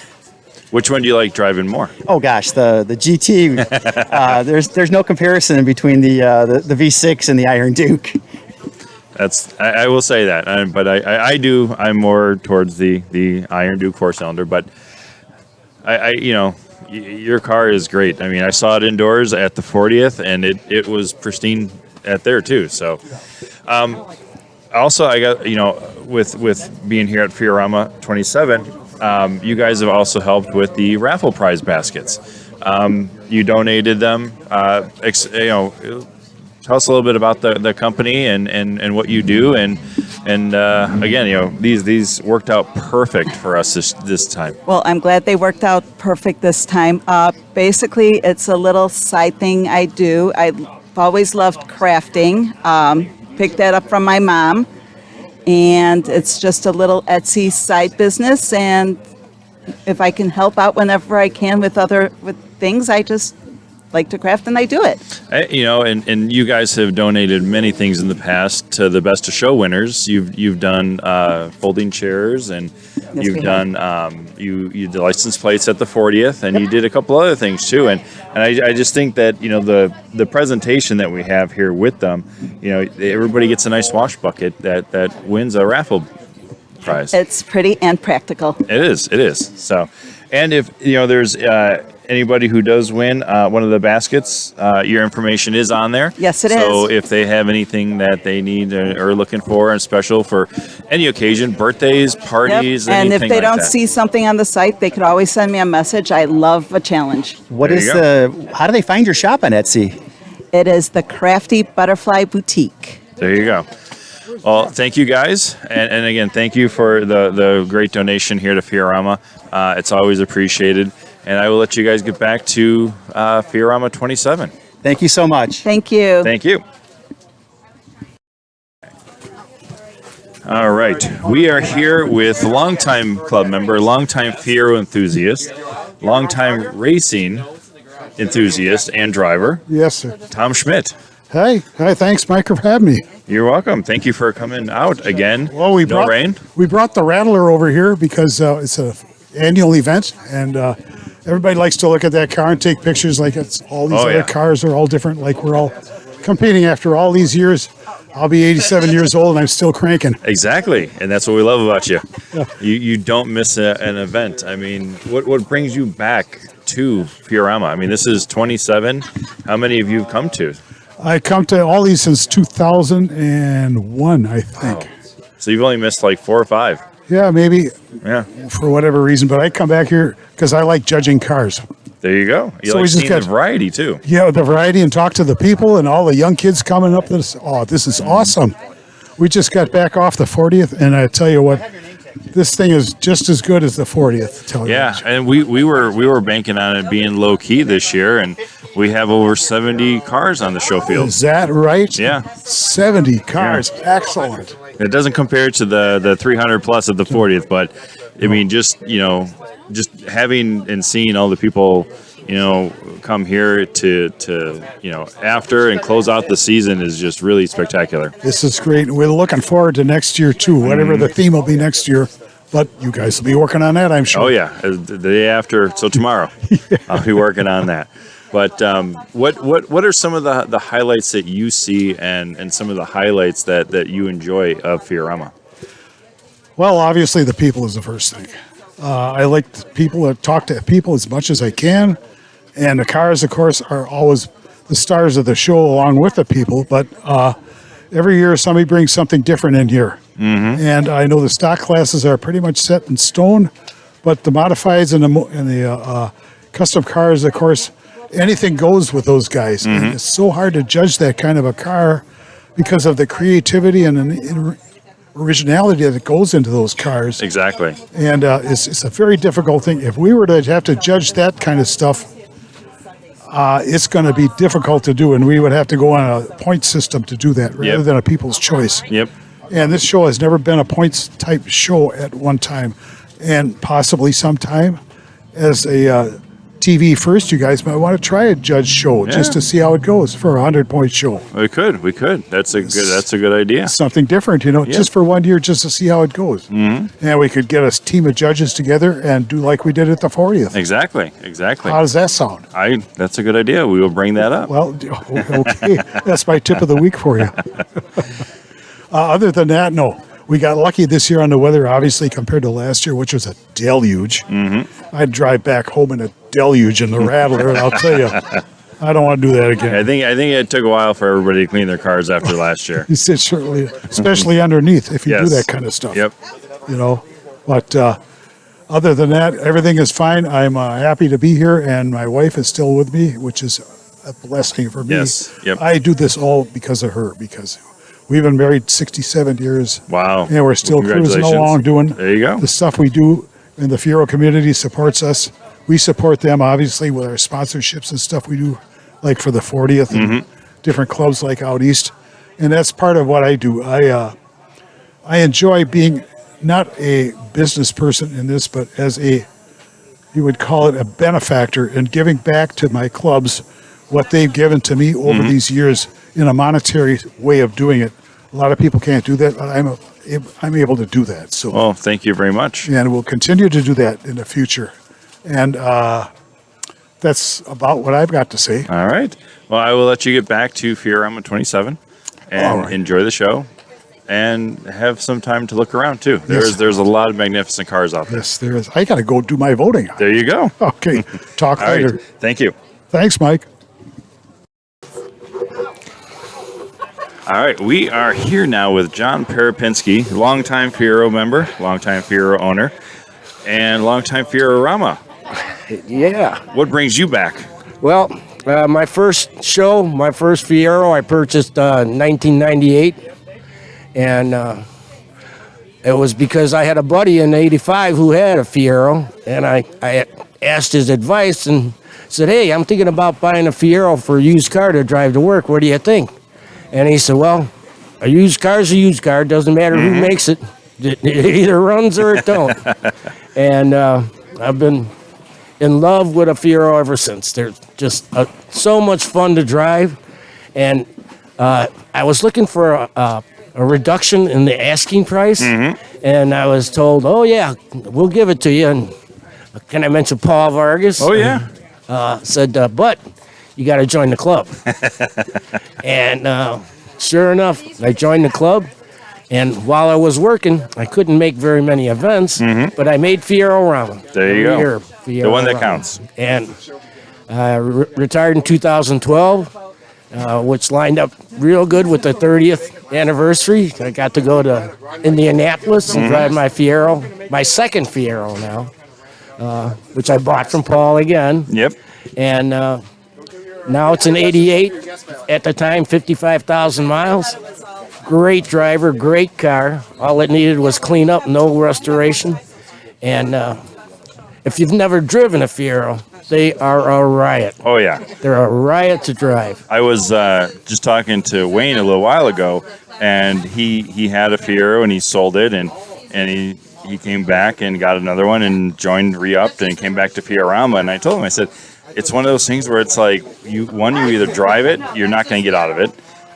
Which one do you like driving more? Oh gosh, the GT. There's no comparison between the V6 and the Iron Duke. I will say that, but I'm more towards the Iron Duke 4-cylinder. But your car is great. I mean, I saw it indoors at the 40th, and it was pristine at there too. So, also I got with being here at Fiorama 27, you guys have also helped with the raffle prize baskets. You donated them. Tell us a little bit about the company and what you do, and again, these worked out perfect for us this time. Well, I'm glad they worked out perfect this time. Basically, it's a little side thing I do. I've always loved crafting. Picked that up from my mom, and it's just a little Etsy side business. And if I can help out whenever I can with things, I just like to craft and I do it. And you guys have donated many things in the past to the Best of Show winners. You've done folding chairs, and Yes, you've we done you did license plates at the 40th, and you did a couple other things too. And I just think that the presentation that we have here with them, everybody gets a nice wash bucket that wins a raffle prize. It's pretty and practical. It is. So, and if there's anybody who does win one of the baskets, your information is on there. Yes, it so is. if they have anything that they need or are looking for and special for any occasion, birthdays, parties, Yep. And if anything they like don't that. see something on the site, they could always send me a message. I love a challenge. What There is you how do they find your shop on Etsy? It is the Crafty Butterfly Boutique. There you go. Well, thank you guys, and again, thank you for the great donation here to Fierorama. It's always appreciated, and I will let you guys get back to Fierorama 27. Thank you so much. Thank you. Thank you. All right, we are here with longtime club member, longtime Fiero enthusiast, longtime racing enthusiast and driver, Yes, sir. Tom Schmidt. Hi, thanks, Mike, for having me. You're welcome. Thank you for coming out again. Well, we no rain. brought the Rattler over here because it's a annual event, and everybody likes to look at that car and take pictures like it's all these other yeah. cars cars are all different, like we're all competing after all these years. I'll be 87 years old, and I'm still cranking. Exactly, and that's what we love about you. You don't miss an event. I mean, what brings you back to Fierorama? I mean, this is 27. How many have you come to? I come to all these since 2001, I think. Wow. So you've only missed like 4 or 5. Yeah, maybe Yeah, for whatever reason, but I come back here because I like judging cars. there you go. You So we like just seeing the got- variety too. Yeah, the variety and talk to the people and all the young kids coming up. This is awesome. We just got back off the 40th, and I tell you what, this thing is just as good as the 40th. Tell you Yeah, what. and we were banking on it being low key this year, and we have over 70 cars on the show field. Is that right? Yeah. 70 cars. Excellent. It doesn't compare to the 300 plus at the 40th, but I mean, just having and seeing all the people, come here to after and close out the season is just really spectacular. This is great. We're looking forward to next year, too, whatever the theme will be next year. But you guys will be working on that, I'm sure. Oh yeah, the day after, so tomorrow, I'll be working on that. But what are some of the highlights that you see and some of the highlights that you enjoy of Fierorama? Well, obviously, the people is the first thing. I like the people that talk to people as much as I can. And the cars, of course, are always the stars of the show along with the people. But every year, somebody brings something different in here. Mm-hmm. And I know the stock classes are pretty much set in stone. But the modifieds and the custom cars, of course, anything goes with those guys. Mm-hmm. And it's so hard to judge that kind of a car because of the creativity and originality that goes into those cars. Exactly. And it's a very difficult thing. If we were to have to judge that kind of stuff, it's going to be difficult to do, and we would have to go on a point system to do that rather than a people's choice. Yep. And this show has never been a points type show at one time, and possibly sometime as a TV first, you guys might want to try a judge show just to see how it goes for a 100-point show. We could. That's a good idea. Something different, just for 1 year, just to see how it goes. Mm-hmm. And we could get a team of judges together and do like we did at the 40th. Exactly. How does that sound? That's a good idea. We will bring that up. Well, okay. That's my tip of the week for you. Other than that, no. We got lucky this year on the weather, obviously, compared to last year, which was a deluge. Mm-hmm. I'd drive back home in a deluge in the Rattler, and I'll tell you, I don't want to do that again. I think it took a while for everybody to clean their cars after last year. It's certainly, especially underneath, if you do Yes. that kind of stuff. Yep. But other than that, everything is fine. I'm happy to be here, and my wife is still with me, which is a blessing for me. Yes. Yep. I do this all because of her, because we've been married 67 years. Wow. And we're still cruising Congratulations. along doing There you go. the stuff we do, and the Fiero community supports us. We support them, obviously, with our sponsorships and stuff we do, like for the 40th and different clubs like out east. And that's part of what I do. I enjoy being not a business person in this, but as you would call it, a benefactor, and giving back to my clubs what they've given to me over these years in a monetary way of doing it. A lot of people can't do that, but I'm able to do that. So, Well, thank you very much. and we'll continue to do that in the future. And that's about what I've got to say. All right. Well, I will let you get back to Fierorama 27 and All right. enjoy the show. and have some time to look around too. There's a lot of magnificent cars out there. Yes, there is. I got to go do my voting. There you go. Okay. Talk All later. right. Thank you. Thanks, Mike. All right, we are here now with John Perepinski, longtime Fiero member, longtime Fiero owner, and longtime Fierorama. Yeah. What brings you back? Well, my first show, my first Fiero, I purchased in 1998. And it was because I had a buddy in '85 who had a Fiero. And I asked his advice and said, hey, I'm thinking about buying a Fiero for a used car to drive to work. What do you think? And he said, well, a used car's a used car. Doesn't matter who makes it. It either runs or it don't. And I've been in love with a Fiero ever since. They're just so much fun to drive. And I was looking for a reduction in the asking price. And I was told, oh, yeah, we'll give it to you. And can I mention Paul Vargas? Oh, yeah. Said, but you got to join the club. And sure enough, I joined the club. And while I was working, I couldn't make very many events, but I made Fierorama. There you go. Fierorama. The one that counts. And retired in 2012, which lined up real good with the 30th anniversary. I got to go to Indianapolis and drive my Fiero, my second Fiero now, which I bought from Paul again. Yep. And now it's an 88. At the time, 55,000 miles. Great driver, great car. All it needed was clean up, no restoration. And if you've never driven a Fiero, they are a riot. Oh, yeah. They're a riot to drive. I was just talking to Wayne a little while ago, and he had a Fiero, and he sold it, and he came back and got another one and joined, re-upped, and came back to Fiorama. And I told him, I said, it's one of those things where it's like, you either drive it, you're not going to get out of it.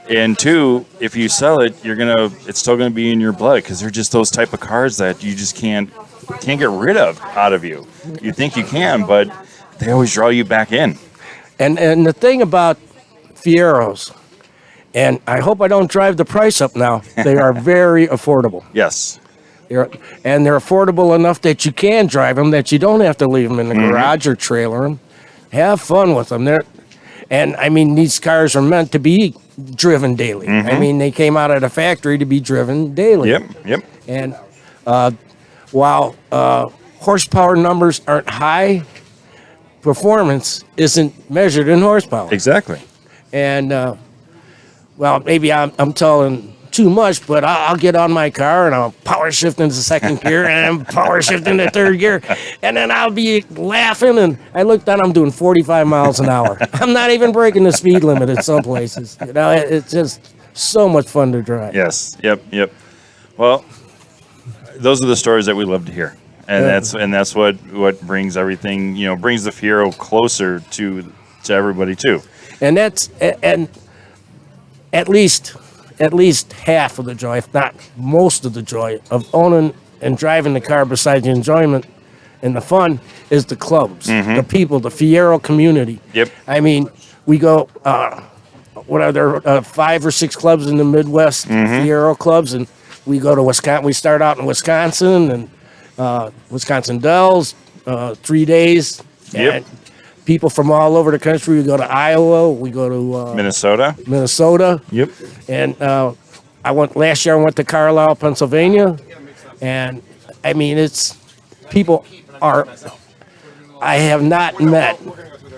And two, if you sell it, it's still gonna be in your blood, because they're just those type of cars that you just can't get rid of out of you. You think you can, but they always draw you back in. And the thing about Fieros, and I hope I don't drive the price up now, they are very affordable. Yes. They're affordable enough that you can drive them, that you don't have to leave them in the garage or trailer them. Have fun with them. And I mean, these cars are meant to be driven daily. I mean, they came out of the factory to be driven daily. Yep. And while horsepower numbers aren't high, performance isn't measured in horsepower. Exactly. And well, maybe I'm telling too much, but I'll get on my car and I'll power shift into second gear and power shift into third gear, and then I'll be laughing, and I look down, I'm doing 45 miles an hour. I'm not even breaking the speed limit at some places. You know, it's just so much fun to drive. Yes. Yep. Well, those are the stories that we love to hear, and that's what brings everything, brings the Fiero closer to everybody too. And that's and at least half of the joy, if not most of the joy, of owning and driving the car, besides the enjoyment and the fun, is the clubs, the people, the Fiero community. Yep. I mean, we go, what are there, 5 or 6 clubs in the Midwest, Fiero clubs, and we go to Wisconsin. We start out in Wisconsin, and Wisconsin Dells, 3 days. Yep. And people from all over the country. We go to Iowa. We go to Minnesota. Yep. And last year I went to Carlisle, Pennsylvania, and I mean, I have not met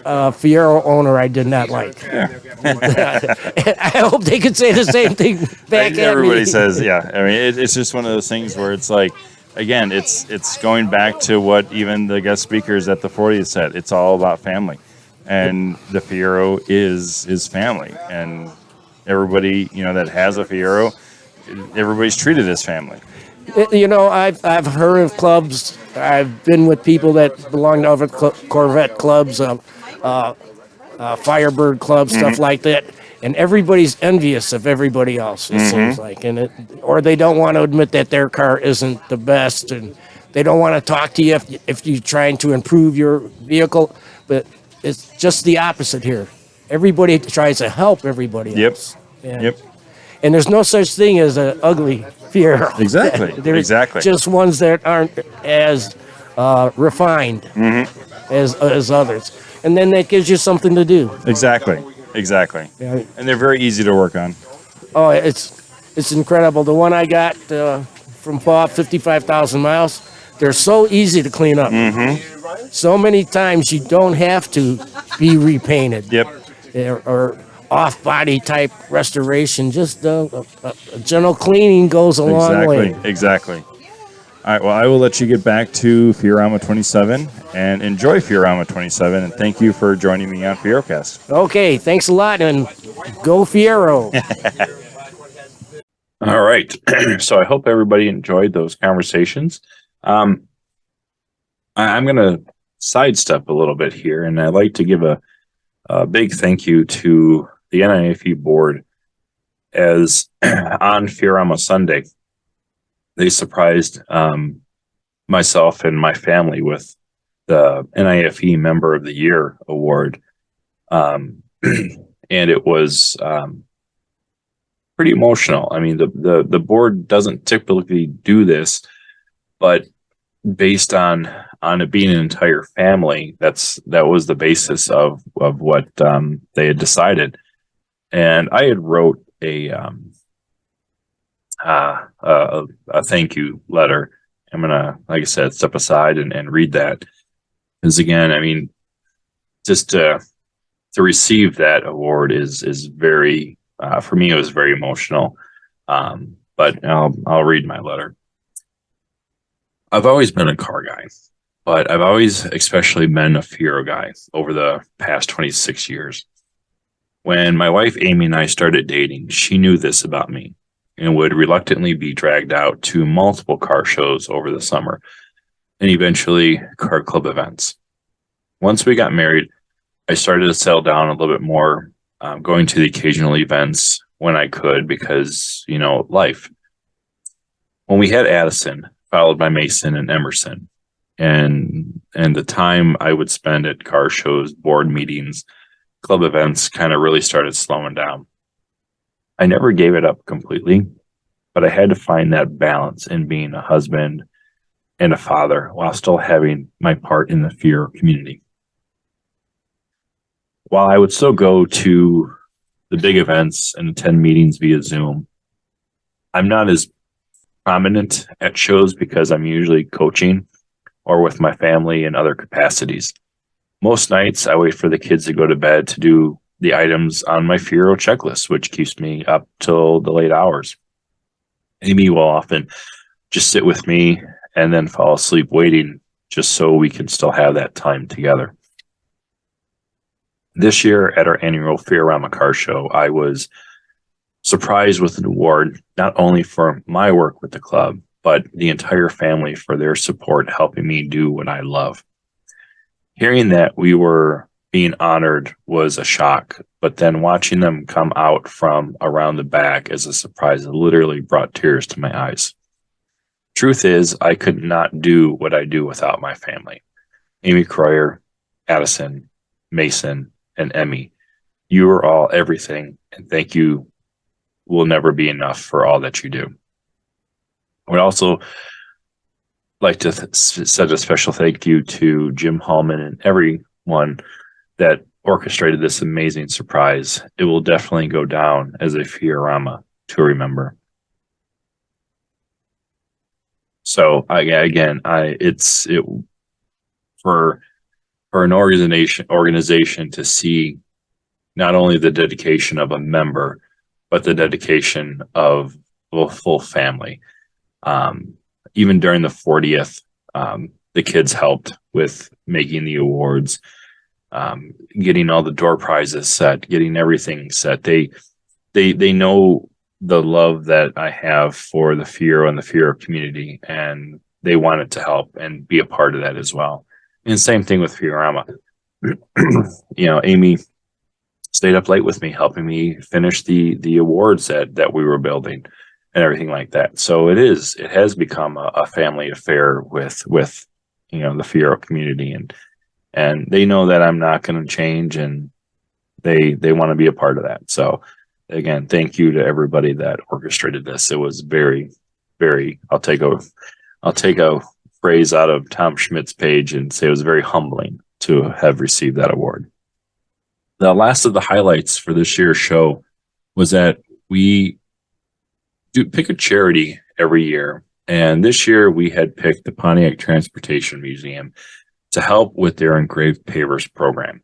a Fiero owner I did not like. Yeah. I hope they could say the same thing back at me. Everybody says, yeah. I mean, it's just one of those things where it's like, again, it's going back to what even the guest speakers at the 40th said. It's all about family, and the Fiero is family, and everybody that has a Fiero, everybody's treated as family. I've heard of clubs. I've been with people that belong to other Corvette clubs, Firebird clubs, stuff like that. And everybody's envious of everybody else, it seems like. Or they don't want to admit that their car isn't the best, and they don't want to talk to you if you're trying to improve your vehicle. But it's just the opposite here. Everybody tries to help everybody else. Yep. And there's no such thing as an ugly Fiero. Exactly. There's Exactly. just ones that aren't as refined as others. And then that gives you something to do. Exactly. Exactly. Yeah. And they're very easy to work on. Oh, it's incredible. The one I got from Bob, 55,000 miles, they're so easy to clean up. So many times you don't have to be repainted. Yep. Or off-body type restoration. Just a general cleaning goes a long way. Exactly. All right, well, I will let you get back to Fierorama 27 and enjoy Fierorama 27, and thank you for joining me on FieroCast. Okay, thanks a lot, and go Fiero. All right, so I hope everybody enjoyed those conversations. I'm going to sidestep a little bit here, and I'd like to give a big thank you to the N.I.F.E board, as on Fiorama Sunday, they surprised myself and my family with the N.I.F.E Member of the Year award. And it was pretty emotional. I mean, the board doesn't typically do this, but based on it being an entire family, that was the basis of what they had decided. And I had wrote a thank you letter. I'm gonna, like I said, step aside and read that, because again, I mean, just to receive that award is very for me, it was very emotional. But I'll read my letter. I've always been a car guy, but I've always especially been a Fiero guy over the past 26 years. When my wife Amy and I started dating, she knew this about me and would reluctantly be dragged out to multiple car shows over the summer and eventually car club events. Once we got married, I started to settle down a little bit more, going to the occasional events when I could because, life. When we had Addison, followed by Mason and Emerson, and the time I would spend at car shows, board meetings, club events kind of really started slowing down. I never gave it up completely, but I had to find that balance in being a husband and a father while still having my part in the Fiero community. While I would still go to the big events and attend meetings via Zoom, I'm not as prominent at shows because I'm usually coaching or with my family in other capacities. Most nights, I wait for the kids to go to bed to do the items on my Fiero checklist, which keeps me up till the late hours. Amy will often just sit with me and then fall asleep waiting just so we can still have that time together. This year at our annual Fierorama car show, I was surprised with an award, not only for my work with the club, but the entire family for their support helping me do what I love. Hearing that we were being honored was a shock, but then watching them come out from around the back as a surprise literally brought tears to my eyes. Truth is, I could not do what I do without my family. Amy Croyer, Addison, Mason, and Emmy, you are all everything, and thank you will never be enough for all that you do. I would also like to send a special thank you to Jim Hallman and everyone that orchestrated this amazing surprise. It will definitely go down as a Fierorama to remember. So for an organization to see not only the dedication of a member, but the dedication of a full family. Even during the 40th, the kids helped with making the awards, getting all the door prizes set, getting everything set. They know the love that I have for the Fiero and the Fiero community, and they wanted to help and be a part of that as well. And same thing with Fierorama. Amy stayed up late with me, helping me finish the awards that we were building and everything like that. So it has become a family affair with the Fiero community, and they know that I'm not going to change, and they want to be a part of that. So again, thank you to everybody that orchestrated this. It was very, very, I'll take a phrase out of Tom Schmidt's page and say it was very humbling to have received that award. The last of the highlights for this year's show was that we do pick a charity every year. And this year we had picked the Pontiac Transportation Museum to help with their engraved pavers program.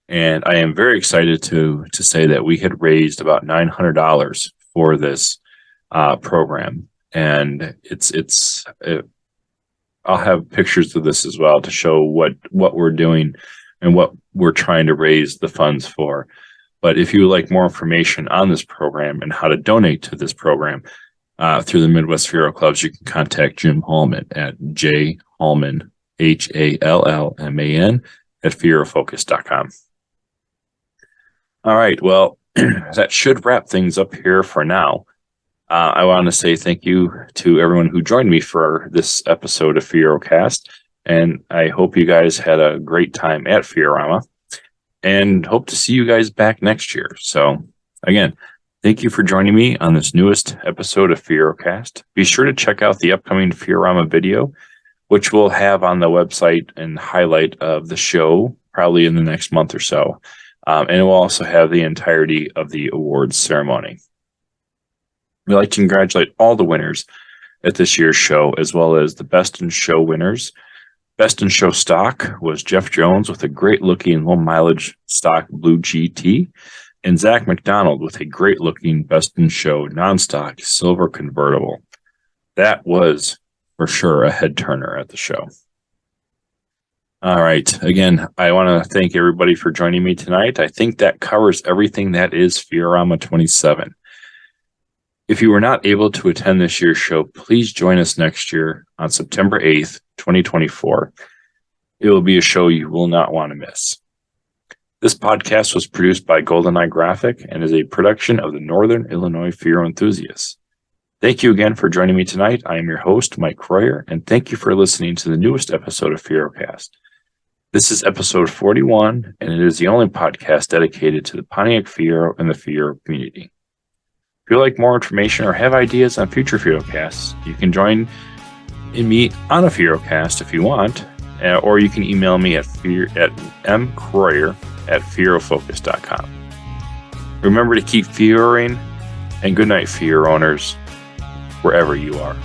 And I am very excited to say that we had raised about $900 for this program. And I'll have pictures of this as well to show what we're doing and what we're trying to raise the funds for. But if you would like more information on this program and how to donate to this program through the Midwest Fiero Clubs, you can contact Jim Hallman at jhallman, HALLMAN, at FieroFocus.com. All right, well, that should wrap things up here for now. I want to say thank you to everyone who joined me for this episode of FieroCast, and I hope you guys had a great time at Fierorama, and hope to see you guys back next year. So, again, thank you for joining me on this newest episode of FieroCast. Be sure to check out the upcoming Fierorama video, which we'll have on the website and highlight of the show probably in the next month or so. And it will also have the entirety of the awards ceremony. We'd like to congratulate all the winners at this year's show, as well as the Best in Show winners. Best in Show stock was Jeff Jones with a great-looking low-mileage stock blue GT, and Zach McDonald with a great-looking Best in Show non-stock silver convertible. That was, for sure, a head-turner at the show. All right. Again, I want to thank everybody for joining me tonight. I think that covers everything that is Fierorama 27. If you were not able to attend this year's show, please join us next year on September 8th, 2024. It will be a show you will not want to miss. This podcast was produced by GoldenEye Graphic and is a production of the Northern Illinois Fiero Enthusiasts. Thank you again for joining me tonight. I am your host, Mike Croyer, and thank you for listening to the newest episode of FieroCast. This is episode 41, and it is the only podcast dedicated to the Pontiac Fiero and the Fiero community. If you'd like more information or have ideas on future FieroCasts, you can join me on a FieroCast if you want, or you can email me at mcroyer@fierofocus.com. Remember to keep Fieroing, and good night, Fiero owners, wherever you are.